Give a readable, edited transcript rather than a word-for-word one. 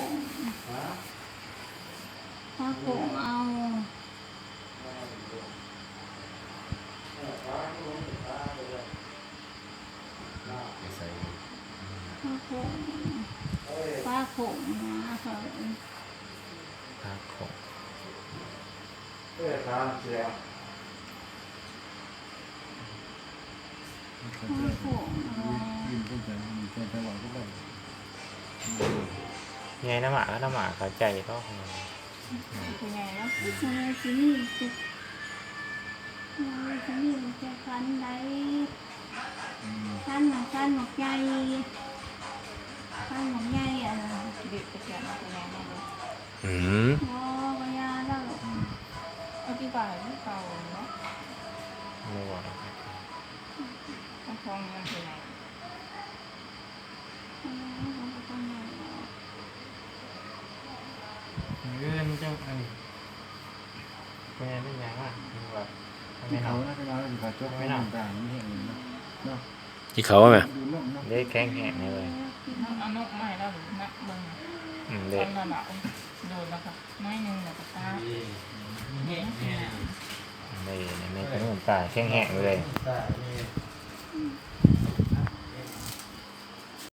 งผ้าโขงเอาใส่ ผ้าโขงนะค่ะ ปลาโขง ผ้าโขงเอา ยืนต้นใจมีใจจังหวะก็ได้ ไงน้ำหมาก็น้ำหมาเข้าใจก็ เป็นไงแล้วทำไมที่นี่จะที่นี่จะฟันได้ฟันหนักฟันหมกใหญ่ฟันหมกใหญ่อ่ะเด็กจะเกิดมาเป็นไงบ้าง อืม อ๋อปัญญาแล้ว เอาที่บ่ายที่เก่าเนาะ นัว ต้องทองมันเป็นไง เงื่อนจังไอ้เป็นไงเป็นยังอ่ะแบบไม่ ที่ หนาวเขาน่าจะมาอยู่กับโจ๊กไม่นำต่างนี่เห็นเนาะ ที่เขาว่าไง ดูนกเนาะ เด็กแข็งแข็งเลย น้ำเอานกใหม่แล้วหรือนักเบิ้ง เด็ ต ก อนระดับโดนแล้วค่ะน้อยหนึ่งแล้วก็ตาเห็น ในขนมตาแข็งแข็งเลย ใช่